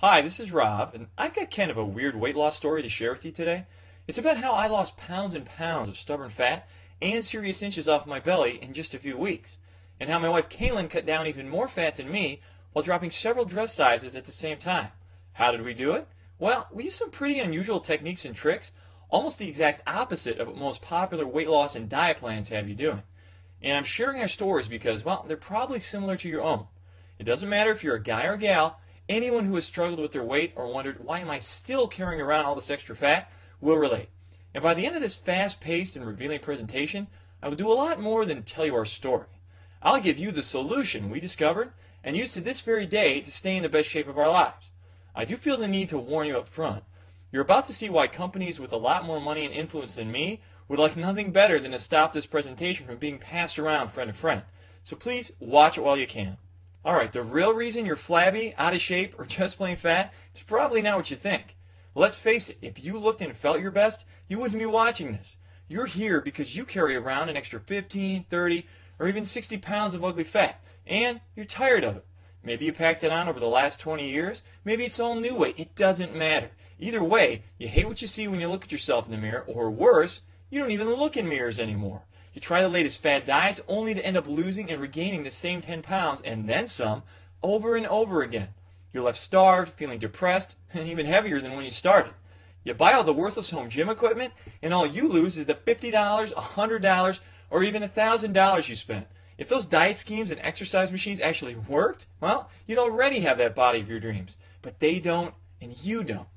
Hi, this is Rob, and I've got kind of a weird weight loss story to share with you today. It's about how I lost pounds and pounds of stubborn fat and serious inches off my belly in just a few weeks, and how my wife Kaylin cut down even more fat than me while dropping several dress sizes at the same time. How did we do it? Well, we used some pretty unusual techniques and tricks, almost the exact opposite of what most popular weight loss and diet plans have you doing. And I'm sharing our stories because, well, they're probably similar to your own. It doesn't matter if you're a guy or gal. Anyone who has struggled with their weight or wondered, why am I still carrying around all this extra fat, will relate. And by the end of this fast-paced and revealing presentation, I will do a lot more than tell you our story. I'll give you the solution we discovered and use to this very day to stay in the best shape of our lives. I do feel the need to warn you up front. You're about to see why companies with a lot more money and influence than me would like nothing better than to stop this presentation from being passed around friend to friend. So please watch it while you can. Alright, the real reason you're flabby, out of shape, or just plain fat is probably not what you think. Let's face it, if you looked and felt your best, you wouldn't be watching this. You're here because you carry around an extra 15, 30, or even 60 pounds of ugly fat, and you're tired of it. Maybe you packed it on over the last 20 years, maybe it's all new weight, it doesn't matter. Either way, you hate what you see when you look at yourself in the mirror, or worse, you don't even look in mirrors anymore. You try the latest fad diets only to end up losing and regaining the same 10 pounds and then some over and over again. You're left starved, feeling depressed, and even heavier than when you started. You buy all the worthless home gym equipment, and all you lose is the $50, $100, or even $1,000 you spent. If those diet schemes and exercise machines actually worked, well, you'd already have that body of your dreams. But they don't, and you don't.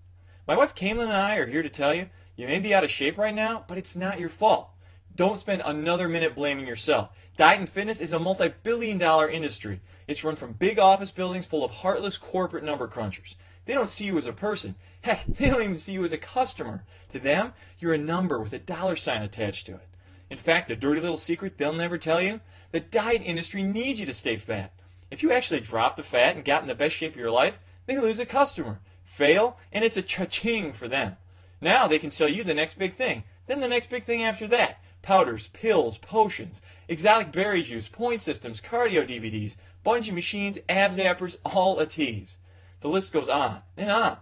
My wife Kaylin and I are here to tell you, you may be out of shape right now, but it's not your fault. Don't spend another minute blaming yourself. Diet and fitness is a multi-billion-dollar industry. It's run from big office buildings full of heartless corporate number crunchers. They don't see you as a person. Heck, they don't even see you as a customer. To them, you're a number with a dollar sign attached to it. In fact, the dirty little secret they'll never tell you, the diet industry needs you to stay fat. If you actually drop the fat and got in the best shape of your life, they lose a customer, fail, and it's a cha-ching for them. Now they can sell you the next big thing, then the next big thing after that. Powders, pills, potions, exotic berry juice, point systems, cardio DVDs, bungee machines, abs appers, all a tease. The list goes on and on.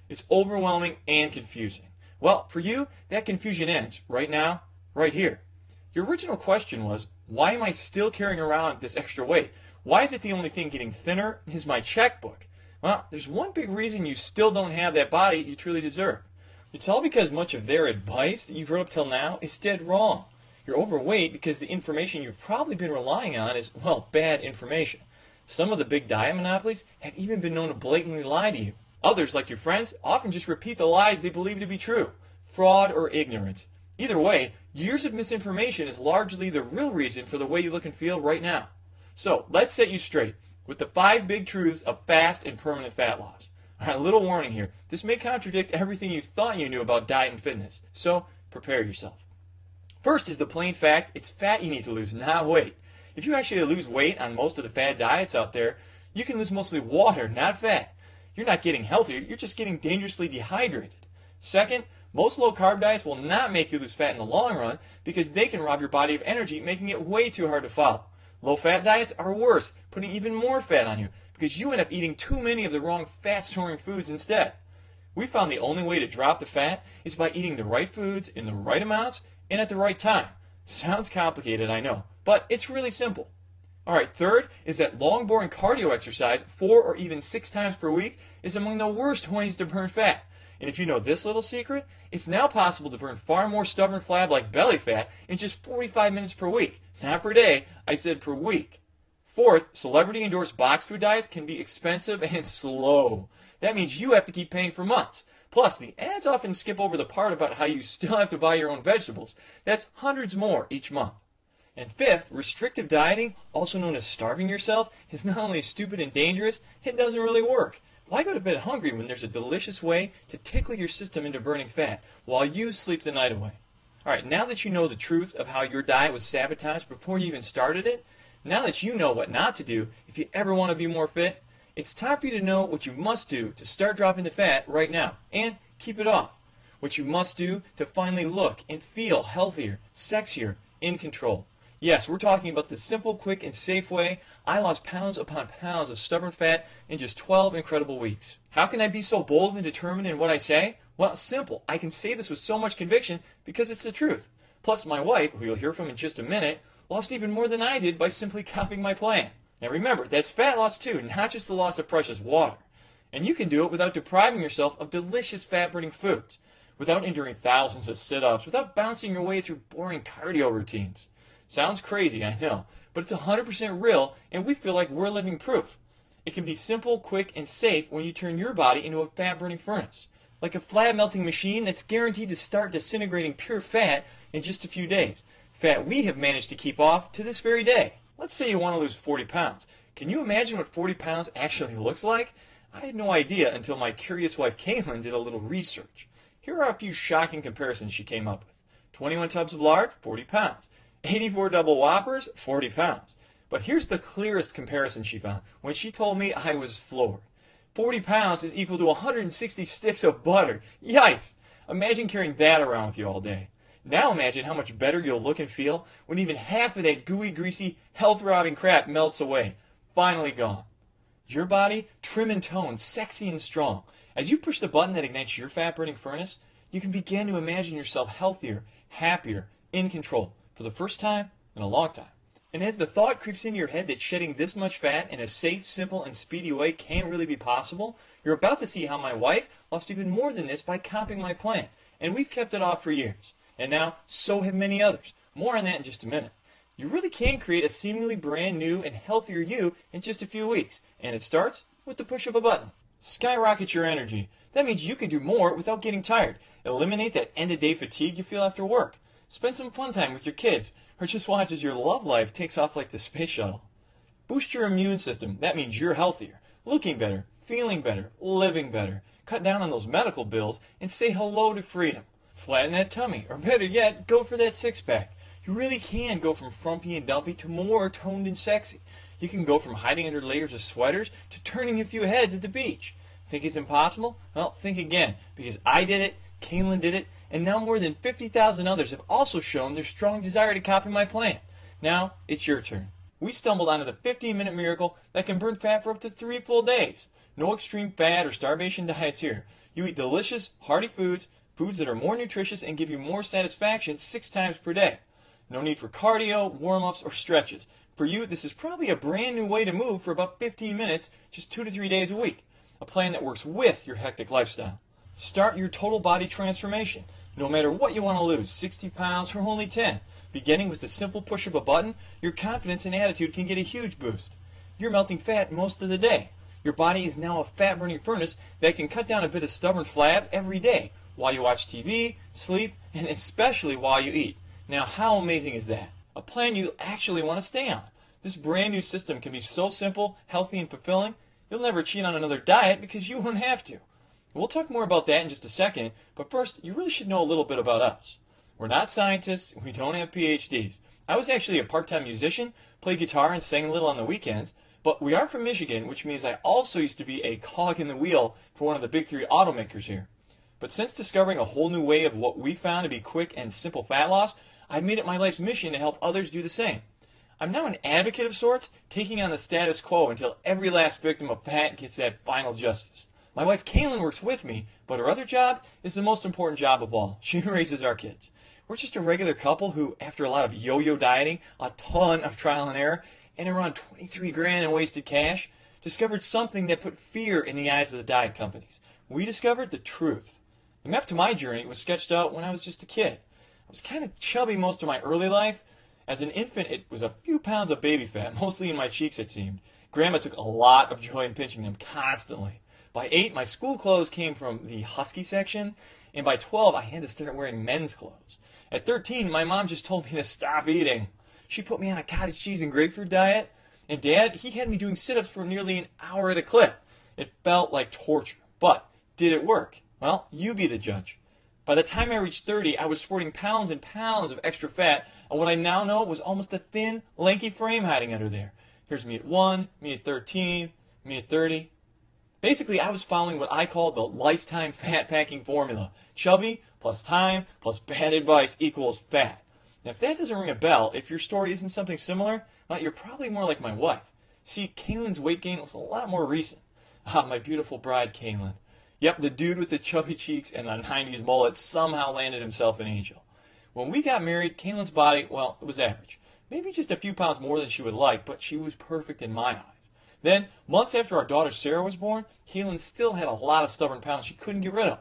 It's overwhelming and confusing. Well, for you, that confusion ends right now, right here. Your original question was, why am I still carrying around this extra weight? Why is it the only thing getting thinner is my checkbook? Well, there's one big reason you still don't have that body you truly deserve. It's all because much of their advice that you've heard up till now is dead wrong. You're overweight because the information you've probably been relying on is, well, bad information. Some of the big diet monopolies have even been known to blatantly lie to you. Others, like your friends, often just repeat the lies they believe to be true. Fraud or ignorance. Either way, years of misinformation is largely the real reason for the way you look and feel right now. So, let's set you straight with the 5 big truths of fast and permanent fat loss. Alright, a little warning here. This may contradict everything you thought you knew about diet and fitness, so prepare yourself. First is the plain fact, it's fat you need to lose, not weight. If you actually lose weight on most of the fad diets out there, you can lose mostly water, not fat. You're not getting healthier, you're just getting dangerously dehydrated. Second, most low-carb diets will not make you lose fat in the long run because they can rob your body of energy, making it way too hard to follow. Low-fat diets are worse, putting even more fat on you because you end up eating too many of the wrong fat-storing foods instead. We found the only way to drop the fat is by eating the right foods in the right amounts and at the right time. Sounds complicated, I know, but it's really simple. Alright, third is that long, boring cardio exercise 4 or even 6 times per week is among the worst ways to burn fat. And if you know this little secret, it's now possible to burn far more stubborn flab like belly fat in just 45 minutes per week. Not per day, I said per week. Fourth, celebrity-endorsed box food diets can be expensive and slow. That means you have to keep paying for months. Plus, the ads often skip over the part about how you still have to buy your own vegetables. That's hundreds more each month. And fifth, restrictive dieting, also known as starving yourself, is not only stupid and dangerous, it doesn't really work. Why go to bed hungry when there's a delicious way to tickle your system into burning fat while you sleep the night away? Alright, now that you know the truth of how your diet was sabotaged before you even started it, now that you know what not to do if you ever want to be more fit, it's time for you to know what you must do to start dropping the fat right now and keep it off. What you must do to finally look and feel healthier, sexier, in control. Yes, we're talking about the simple, quick, and safe way I lost pounds upon pounds of stubborn fat in just 12 incredible weeks. How can I be so bold and determined in what I say? Well, simple. I can say this with so much conviction because it's the truth. Plus, my wife, who you'll hear from in just a minute, lost even more than I did by simply copying my plan. Now remember, that's fat loss too, not just the loss of precious water. And you can do it without depriving yourself of delicious fat-burning foods, without enduring thousands of sit-ups, without bouncing your way through boring cardio routines. Sounds crazy, I know, but it's 100% real, and we feel like we're living proof. It can be simple, quick, and safe when you turn your body into a fat-burning furnace, like a flab-melting machine that's guaranteed to start disintegrating pure fat in just a few days. Fat we have managed to keep off to this very day. Let's say you want to lose 40 pounds. Can you imagine what 40 pounds actually looks like? I had no idea until my curious wife Caitlin did a little research. Here are a few shocking comparisons she came up with. 21 tubs of lard, 40 pounds. 84 double whoppers, 40 pounds. But here's the clearest comparison she found when she told me I was floored. 40 pounds is equal to 160 sticks of butter. Yikes! Imagine carrying that around with you all day. Now imagine how much better you'll look and feel when even half of that gooey, greasy, health-robbing crap melts away. Finally gone. Your body, trim and toned, sexy and strong. As you push the button that ignites your fat-burning furnace, you can begin to imagine yourself healthier, happier, in control, for the first time in a long time. And as the thought creeps into your head that shedding this much fat in a safe, simple, and speedy way can't really be possible, you're about to see how my wife lost even more than this by copying my plan. And we've kept it off for years. And now, so have many others. More on that in just a minute. You really can create a seemingly brand new and healthier you in just a few weeks. And it starts with the push of a button. Skyrocket your energy. That means you can do more without getting tired. Eliminate that end-of-day fatigue you feel after work. Spend some fun time with your kids, or just watch as your love life takes off like the space shuttle. Boost your immune system. That means you're healthier, looking better, feeling better, living better. Cut down on those medical bills and say hello to freedom. Flatten that tummy, or better yet, go for that six-pack. You really can go from frumpy and dumpy to more toned and sexy. You can go from hiding under layers of sweaters to turning a few heads at the beach. Think it's impossible? Well, think again, because I did it, Caitlin did it, and now more than 50,000 others have also shown their strong desire to copy my plan. Now, it's your turn. We stumbled onto the 15-minute miracle that can burn fat for up to 3 full days. No extreme fat or starvation diets here. You eat delicious, hearty foods, foods that are more nutritious and give you more satisfaction 6 times per day. No need for cardio, warm-ups, or stretches. For you, this is probably a brand new way to move for about 15 minutes, just 2 to 3 days a week. A plan that works with your hectic lifestyle. Start your total body transformation. No matter what you want to lose, 60 pounds or only 10. Beginning with the simple push of a button, your confidence and attitude can get a huge boost. You're melting fat most of the day. Your body is now a fat-burning furnace that can cut down a bit of stubborn flab every day while you watch TV, sleep, and especially while you eat. Now, how amazing is that? A plan you actually want to stay on. This brand new system can be so simple, healthy, and fulfilling, you'll never cheat on another diet because you won't have to. We'll talk more about that in just a second, but first, you really should know a little bit about us. We're not scientists, we don't have PhDs. I was actually a part-time musician, played guitar and sang a little on the weekends, but we are from Michigan, which means I also used to be a cog in the wheel for one of the big 3 automakers here. But since discovering a whole new way of what we found to be quick and simple fat loss, I've made it my life's mission to help others do the same. I'm now an advocate of sorts, taking on the status quo until every last victim of fat gets that final justice. My wife Caitlin works with me, but her other job is the most important job of all. She raises our kids. We're just a regular couple who, after a lot of yo-yo dieting, a ton of trial and error, and around 23 grand in wasted cash, discovered something that put fear in the eyes of the diet companies. We discovered the truth. The map to my journey was sketched out when I was just a kid. I was kind of chubby most of my early life. As an infant, it was a few pounds of baby fat, mostly in my cheeks it seemed. Grandma took a lot of joy in pinching them constantly. By 8, my school clothes came from the husky section, and by 12, I had to start wearing men's clothes. At 13, my mom just told me to stop eating. She put me on a cottage cheese and grapefruit diet, and Dad, he had me doing sit-ups for nearly an hour at a clip. It felt like torture, but did it work? Well, you be the judge. By the time I reached 30, I was sporting pounds and pounds of extra fat, and what I now know was almost a thin, lanky frame hiding under there. Here's me at 1, me at 13, me at 30. Basically, I was following what I call the lifetime fat packing formula. Chubby plus time plus bad advice equals fat. Now, if that doesn't ring a bell, if your story isn't something similar, well, you're probably more like my wife. See, Kaylin's weight gain was a lot more recent. Ah, my beautiful bride, Kaylin. Yep, the dude with the chubby cheeks and the 90s mullet somehow landed himself an angel. When we got married, Kaylin's body, well, it was average. Maybe just a few pounds more than she would like, but she was perfect in my eyes. Then, months after our daughter Sarah was born, Kaylin still had a lot of stubborn pounds she couldn't get rid of.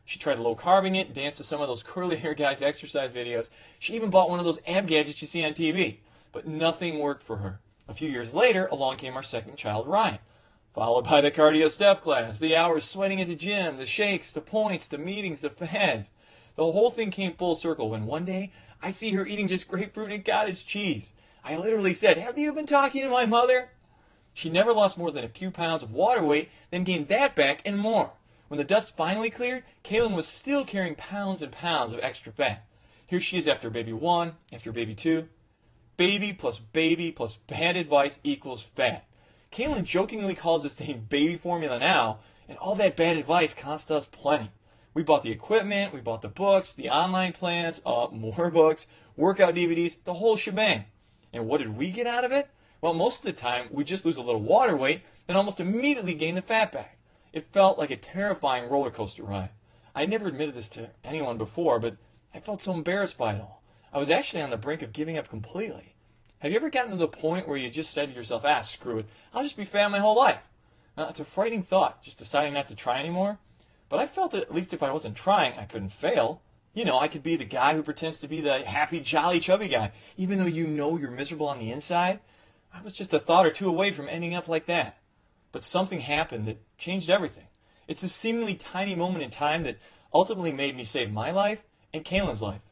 She tried low-carbing it, danced to some of those curly hair guys' exercise videos. She even bought one of those ab gadgets you see on TV. But nothing worked for her. A few years later, along came our second child, Ryan. Followed by the cardio step class, the hours sweating at the gym, the shakes, the points, the meetings, the fads. The whole thing came full circle when one day I see her eating just grapefruit and cottage cheese. I literally said, "Have you been talking to my mother?" She never lost more than a few pounds of water weight, then gained that back and more. When the dust finally cleared, Kaylin was still carrying pounds and pounds of extra fat. Here she is after baby 1, after baby 2. Baby plus bad advice equals fat. Kaylin jokingly calls this thing baby formula now, and all that bad advice cost us plenty. We bought the equipment, we bought the books, the online plans, more books, workout DVDs, the whole shebang. And what did we get out of it? Well, most of the time, we just lose a little water weight, then almost immediately gain the fat back. It felt like a terrifying roller coaster ride. I never admitted this to anyone before, but I felt so embarrassed by it all. I was actually on the brink of giving up completely. Have you ever gotten to the point where you just said to yourself, screw it, I'll just be fat my whole life? Now, it's a frightening thought, just deciding not to try anymore. But I felt that at least if I wasn't trying, I couldn't fail. You know, I could be the guy who pretends to be the happy, jolly, chubby guy, even though you know you're miserable on the inside. I was just a thought or two away from ending up like that. But something happened that changed everything. It's a seemingly tiny moment in time that ultimately made me save my life and Kaylin's life.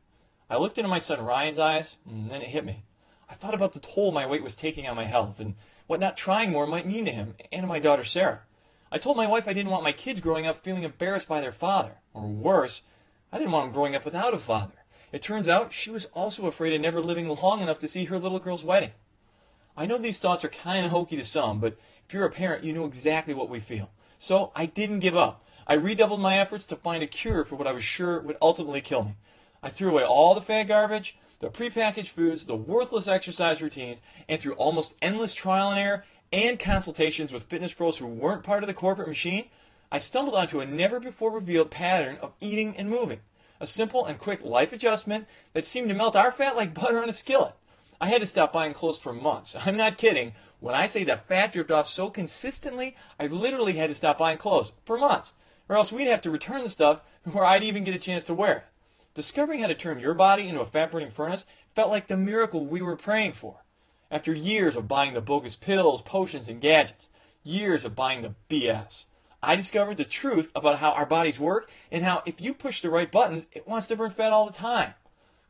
I looked into my son Ryan's eyes, and then it hit me. I thought about the toll my weight was taking on my health and what not trying more might mean to him and to my daughter Sarah. I told my wife I didn't want my kids growing up feeling embarrassed by their father. Or worse, I didn't want them growing up without a father. It turns out she was also afraid of never living long enough to see her little girl's wedding. I know these thoughts are kind of hokey to some, but if you're a parent, you know exactly what we feel. So I didn't give up. I redoubled my efforts to find a cure for what I was sure would ultimately kill me. I threw away all the fat garbage, the prepackaged foods, the worthless exercise routines, and through almost endless trial and error and consultations with fitness pros who weren't part of the corporate machine, I stumbled onto a never-before-revealed pattern of eating and moving. A simple and quick life adjustment that seemed to melt our fat like butter on a skillet. I had to stop buying clothes for months. I'm not kidding. When I say that fat dripped off so consistently, I literally had to stop buying clothes for months. Or else we'd have to return the stuff before I'd even get a chance to wear it. Discovering how to turn your body into a fat-burning furnace felt like the miracle we were praying for. After years of buying the bogus pills, potions, and gadgets, years of buying the BS, I discovered the truth about how our bodies work and how if you push the right buttons, it wants to burn fat all the time.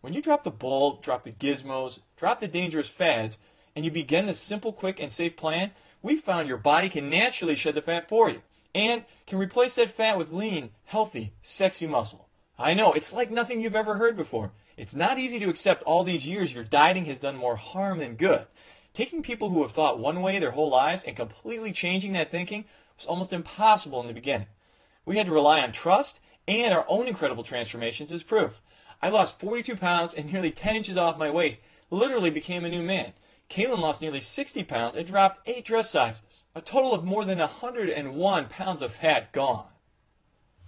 When you drop the ball, drop the gizmos, drop the dangerous fads, and you begin this simple, quick, and safe plan, we found your body can naturally shed the fat for you and can replace that fat with lean, healthy, sexy muscle. I know, it's like nothing you've ever heard before. It's not easy to accept all these years your dieting has done more harm than good. Taking people who have thought one way their whole lives and completely changing that thinking was almost impossible in the beginning. We had to rely on trust and our own incredible transformations as proof. I lost 42 pounds and nearly 10 inches off my waist, literally became a new man. Kaylin lost nearly 60 pounds and dropped 8 dress sizes. A total of more than 101 pounds of fat gone.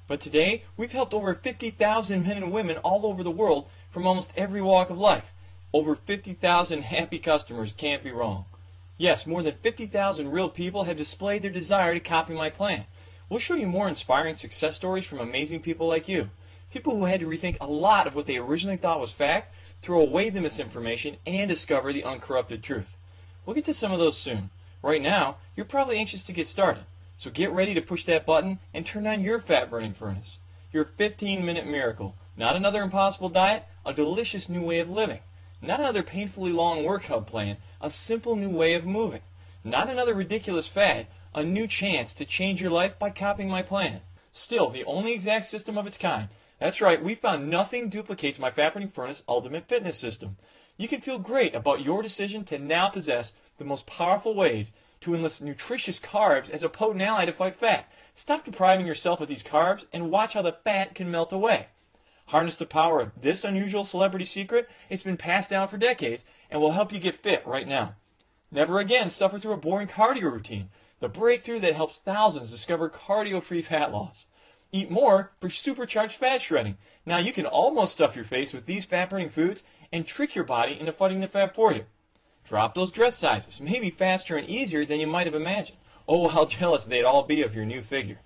But today, we've helped over 50,000 men and women all over the world from almost every walk of life. Over 50,000 happy customers can't be wrong. Yes, more than 50,000 real people have displayed their desire to copy my plan. We'll show you more inspiring success stories from amazing people like you. People who had to rethink a lot of what they originally thought was fact, throw away the misinformation, and discover the uncorrupted truth. We'll get to some of those soon. Right now, you're probably anxious to get started. So get ready to push that button and turn on your fat-burning furnace. Your 15-minute miracle. Not another impossible diet, a delicious new way of living. Not another painfully long workout plan, a simple new way of moving. Not another ridiculous fad, a new chance to change your life by copying my plan. Still, the only exact system of its kind. That's right, we found nothing duplicates my fat-burning furnace ultimate fitness system. You can feel great about your decision to now possess the most powerful ways to enlist nutritious carbs as a potent ally to fight fat. Stop depriving yourself of these carbs and watch how the fat can melt away. Harness the power of this unusual celebrity secret. It's been passed down for decades and will help you get fit right now. Never again suffer through a boring cardio routine. The breakthrough that helps thousands discover cardio-free fat loss. Eat more for supercharged fat shredding. Now you can almost stuff your face with these fat-burning foods and trick your body into fighting the fat for you. Drop those dress sizes, maybe faster and easier than you might have imagined. Oh, how jealous they'd all be of your new figure.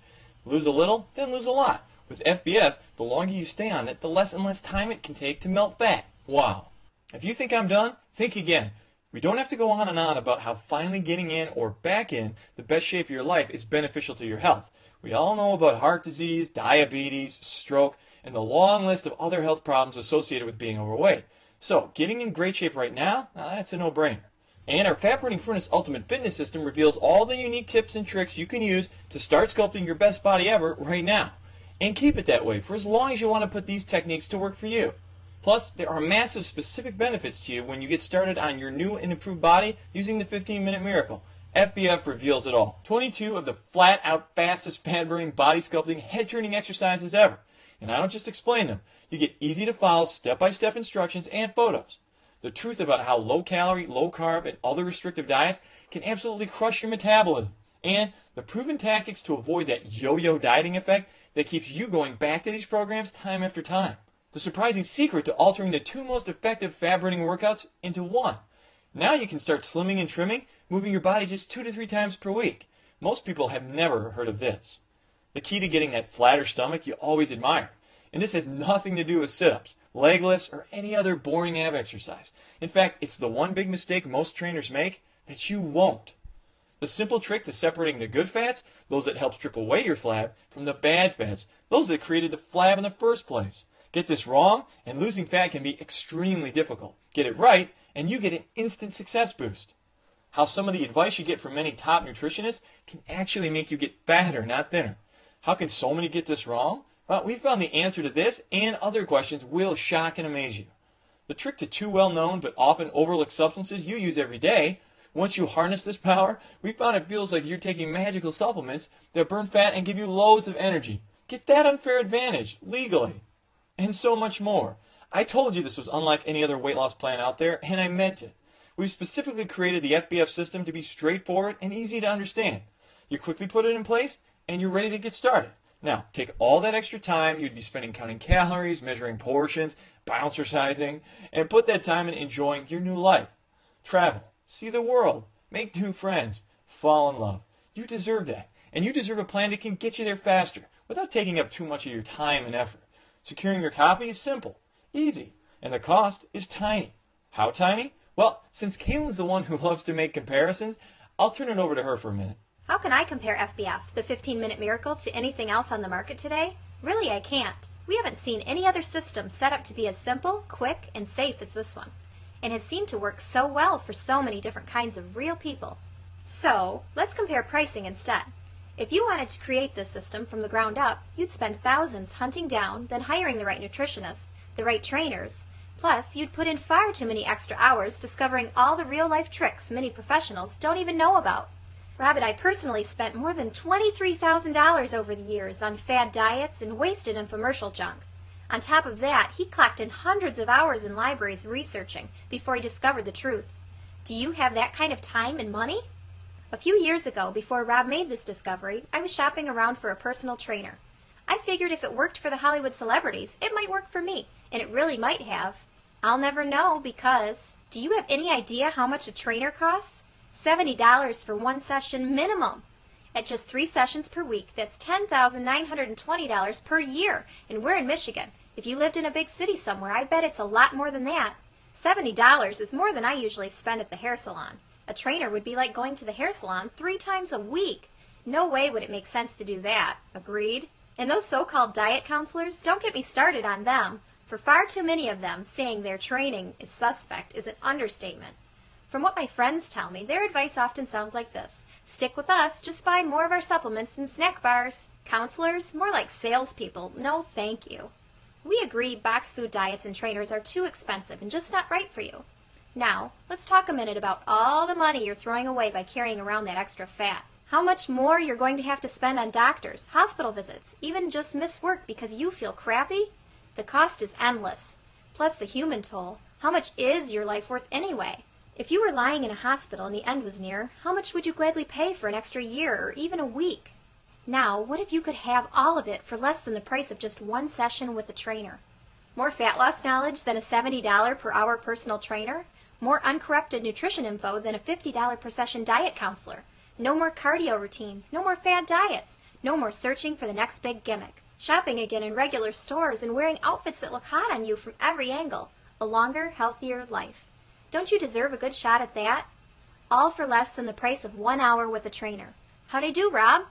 Lose a little, then lose a lot. With FBF, the longer you stay on it, the less and less time it can take to melt fat. Wow. If you think I'm done, think again. We don't have to go on and on about how finally getting in or back in the best shape of your life is beneficial to your health. We all know about heart disease, diabetes, stroke, and the long list of other health problems associated with being overweight. So, getting in great shape right now, that's a no-brainer. And our Fat Burning Furnace Ultimate Fitness System reveals all the unique tips and tricks you can use to start sculpting your best body ever right now. And keep it that way for as long as you want to put these techniques to work for you. Plus, there are massive specific benefits to you when you get started on your new and improved body using the 15-Minute Miracle. FBF reveals it all. 22 of the flat-out fastest fat-burning body sculpting head-turning exercises ever. And I don't just explain them. You get easy-to-follow step-by-step instructions and photos. The truth about how low-calorie, low-carb, and other restrictive diets can absolutely crush your metabolism. And the proven tactics to avoid that yo-yo dieting effect that keeps you going back to these programs time after time. The surprising secret to altering the two most effective fat-burning workouts into one. Now you can start slimming and trimming, moving your body just 2 to 3 times per week. Most people have never heard of this. The key to getting that flatter stomach you always admire. And this has nothing to do with sit-ups, leg lifts, or any other boring ab exercise. In fact, it's the one big mistake most trainers make that you won't. The simple trick to separating the good fats, those that help strip away your flab, from the bad fats, those that created the flab in the first place. Get this wrong, and losing fat can be extremely difficult. Get it right, and you get an instant success boost. How some of the advice you get from many top nutritionists can actually make you get fatter, not thinner. How can so many get this wrong? Well, we found the answer to this and other questions will shock and amaze you. The trick to two well-known but often overlooked substances you use every day, once you harness this power, we found it feels like you're taking magical supplements that burn fat and give you loads of energy. Get that unfair advantage, legally. And so much more. I told you this was unlike any other weight loss plan out there, and I meant it. We've specifically created the FBF system to be straightforward and easy to understand. You quickly put it in place, and you're ready to get started. Now, take all that extra time you'd be spending counting calories, measuring portions, bouncercising, and put that time in enjoying your new life. Travel, see the world, make new friends, fall in love. You deserve that, and you deserve a plan that can get you there faster without taking up too much of your time and effort. Securing your copy is simple, easy, and the cost is tiny. How tiny? Well, since Kaylin's the one who loves to make comparisons, I'll turn it over to her for a minute. How can I compare FBF, the 15-Minute Miracle, to anything else on the market today? Really, I can't. We haven't seen any other system set up to be as simple, quick, and safe as this one, and has seemed to work so well for so many different kinds of real people. So, let's compare pricing instead. If you wanted to create this system from the ground up, you'd spend thousands hunting down, then hiring the right nutritionists, the right trainers. Plus, you'd put in far too many extra hours discovering all the real-life tricks many professionals don't even know about. Rob and I personally spent more than $23,000 over the years on fad diets and wasted infomercial junk. On top of that, he clocked in hundreds of hours in libraries researching before he discovered the truth. Do you have that kind of time and money? A few years ago, before Rob made this discovery, I was shopping around for a personal trainer. I figured if it worked for the Hollywood celebrities, it might work for me, and it really might have. I'll never know because... Do you have any idea how much a trainer costs? $70 for one session minimum. At just 3 sessions per week, that's $10,920 per year, and we're in Michigan. If you lived in a big city somewhere, I bet it's a lot more than that. $70 is more than I usually spend at the hair salon. A trainer would be like going to the hair salon 3 times a week. No way would it make sense to do that. Agreed? And those so-called diet counselors, don't get me started on them. For far too many of them, saying their training is suspect is an understatement. From what my friends tell me, their advice often sounds like this. Stick with us, just buy more of our supplements and snack bars. Counselors? More like salespeople. No thank you. We agree box food diets and trainers are too expensive and just not right for you. Now, let's talk a minute about all the money you're throwing away by carrying around that extra fat. How much more you're going to have to spend on doctors, hospital visits, even just miss work because you feel crappy? The cost is endless. Plus the human toll. How much is your life worth anyway? If you were lying in a hospital and the end was near, how much would you gladly pay for an extra year or even a week? Now, what if you could have all of it for less than the price of just one session with a trainer? More fat loss knowledge than a $70 per hour personal trainer? More uncorrupted nutrition info than a $50 per session diet counselor? No more cardio routines, no more fad diets, no more searching for the next big gimmick. Shopping again in regular stores and wearing outfits that look hot on you from every angle. A longer, healthier life. Don't you deserve a good shot at that? All for less than the price of 1 hour with a trainer. How'd I do, Rob?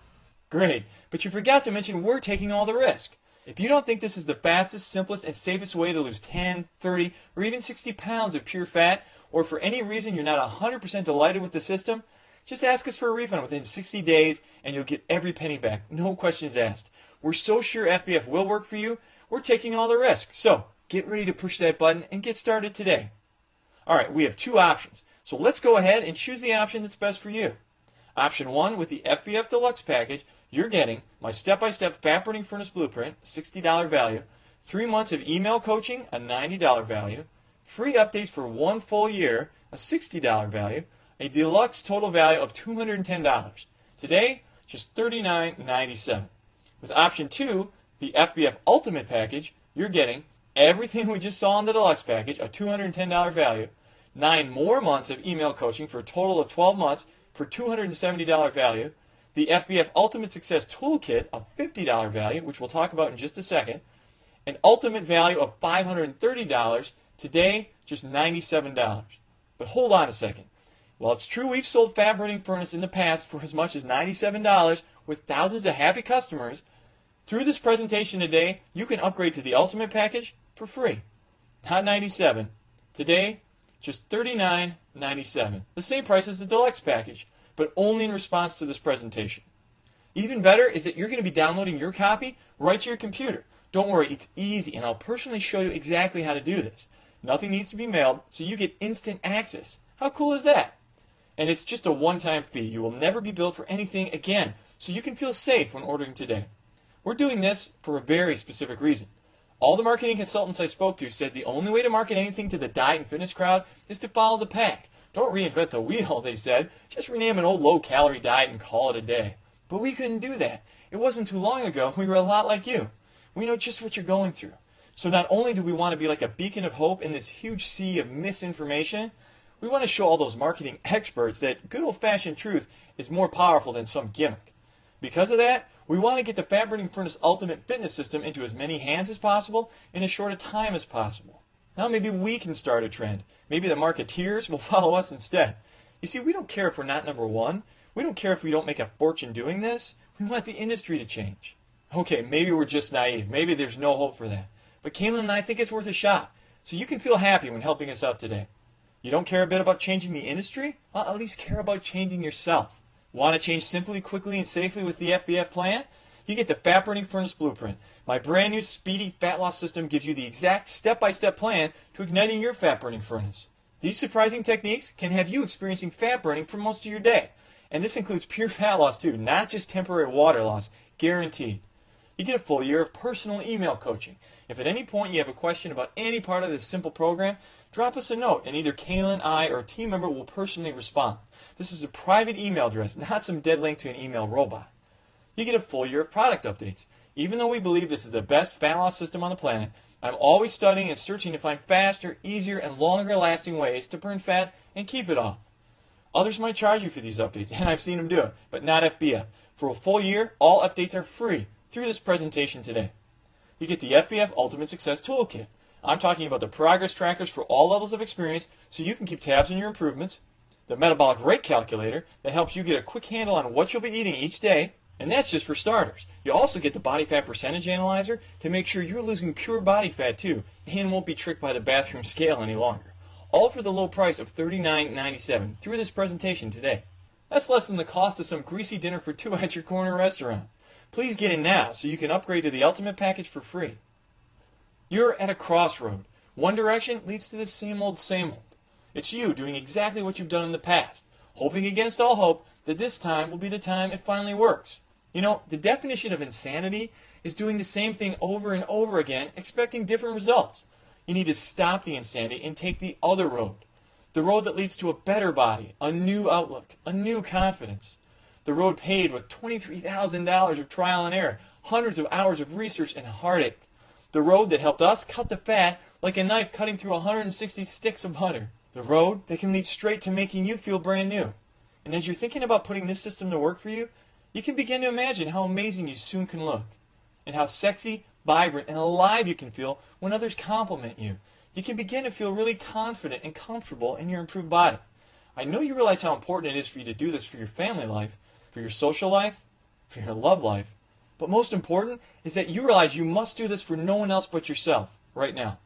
Great, but you forgot to mention we're taking all the risk. If you don't think this is the fastest, simplest, and safest way to lose 10, 30, or even 60 pounds of pure fat, or for any reason you're not 100% delighted with the system, just ask us for a refund within 60 days and you'll get every penny back. No questions asked. We're so sure FBF will work for you, we're taking all the risk. So, get ready to push that button and get started today. Alright, we have two options. So let's go ahead and choose the option that's best for you. Option 1, with the FBF Deluxe package, you're getting my step-by-step fat burning furnace blueprint, $60 value, 3 months of email coaching, a $90 value, free updates for 1 full year, a $60 value, a deluxe total value of $210. Today, just $39.97. With option 2, the FBF Ultimate package, you're getting everything we just saw in the Deluxe package, a $210 value, 9 more months of email coaching for a total of 12 months for $270 value, the FBF Ultimate Success Toolkit, a $50 value, which we'll talk about in just a second, an ultimate value of $530, today just $97. But hold on a second. While it's true we've sold fat burning furnace in the past for as much as $97 with thousands of happy customers, through this presentation today, you can upgrade to the Ultimate package for free. Not $97. Today, just $39.97. The same price as the Deluxe package, but only in response to this presentation. Even better is that you're going to be downloading your copy right to your computer. Don't worry, it's easy, and I'll personally show you exactly how to do this. Nothing needs to be mailed, so you get instant access. How cool is that? And it's just a one-time fee. You will never be billed for anything again, so you can feel safe when ordering today. We're doing this for a very specific reason. All the marketing consultants I spoke to said the only way to market anything to the diet and fitness crowd is to follow the pack. Don't reinvent the wheel, they said. Just rename an old low-calorie diet and call it a day. But we couldn't do that. It wasn't too long ago we were a lot like you. We know just what you're going through. So not only do we want to be like a beacon of hope in this huge sea of misinformation, we want to show all those marketing experts that good old-fashioned truth is more powerful than some gimmick. Because of that, we want to get the Fat Burning Furnace Ultimate Fitness System into as many hands as possible in as short a time as possible. Now maybe we can start a trend. Maybe the marketeers will follow us instead. You see, we don't care if we're not number one. We don't care if we don't make a fortune doing this. We want the industry to change. Okay, maybe we're just naive. Maybe there's no hope for that. But Kaylin and I think it's worth a shot. So you can feel happy when helping us out today. You don't care a bit about changing the industry? Well, at least care about changing yourself. Want to change simply, quickly, and safely with the FBF plan? You get the Fat Burning Furnace Blueprint. My brand new speedy fat loss system gives you the exact step-by-step plan to igniting your fat burning furnace. These surprising techniques can have you experiencing fat burning for most of your day. And this includes pure fat loss too, not just temporary water loss, guaranteed. You get a full year of personal email coaching. If at any point you have a question about any part of this simple program, drop us a note and either Kaylin, I, or a team member will personally respond. This is a private email address, not some dead link to an email robot. You get a full year of product updates. Even though we believe this is the best fat loss system on the planet, I'm always studying and searching to find faster, easier, and longer lasting ways to burn fat and keep it off. Others might charge you for these updates, and I've seen them do it, but not FBF. For a full year, all updates are free through this presentation today. You get the FBF Ultimate Success Toolkit. I'm talking about the progress trackers for all levels of experience so you can keep tabs on your improvements, the metabolic rate calculator that helps you get a quick handle on what you'll be eating each day, and that's just for starters. You also get the body fat percentage analyzer to make sure you're losing pure body fat too and won't be tricked by the bathroom scale any longer. All for the low price of $39.97 through this presentation today. That's less than the cost of some greasy dinner for two at your corner restaurant. Please get in now so you can upgrade to the Ultimate package for free. You're at a crossroad. One direction leads to the same old, same old. It's you doing exactly what you've done in the past, hoping against all hope that this time will be the time it finally works. You know, the definition of insanity is doing the same thing over and over again, expecting different results. You need to stop the insanity and take the other road. The road that leads to a better body, a new outlook, a new confidence. The road paved with $23,000 of trial and error, hundreds of hours of research and heartache. The road that helped us cut the fat like a knife cutting through 160 sticks of butter. The road that can lead straight to making you feel brand new. And as you're thinking about putting this system to work for you, you can begin to imagine how amazing you soon can look, and how sexy, vibrant, and alive you can feel when others compliment you. You can begin to feel really confident and comfortable in your improved body. I know you realize how important it is for you to do this for your family life, for your social life, for your love life. But most important is that you realize you must do this for no one else but yourself right now.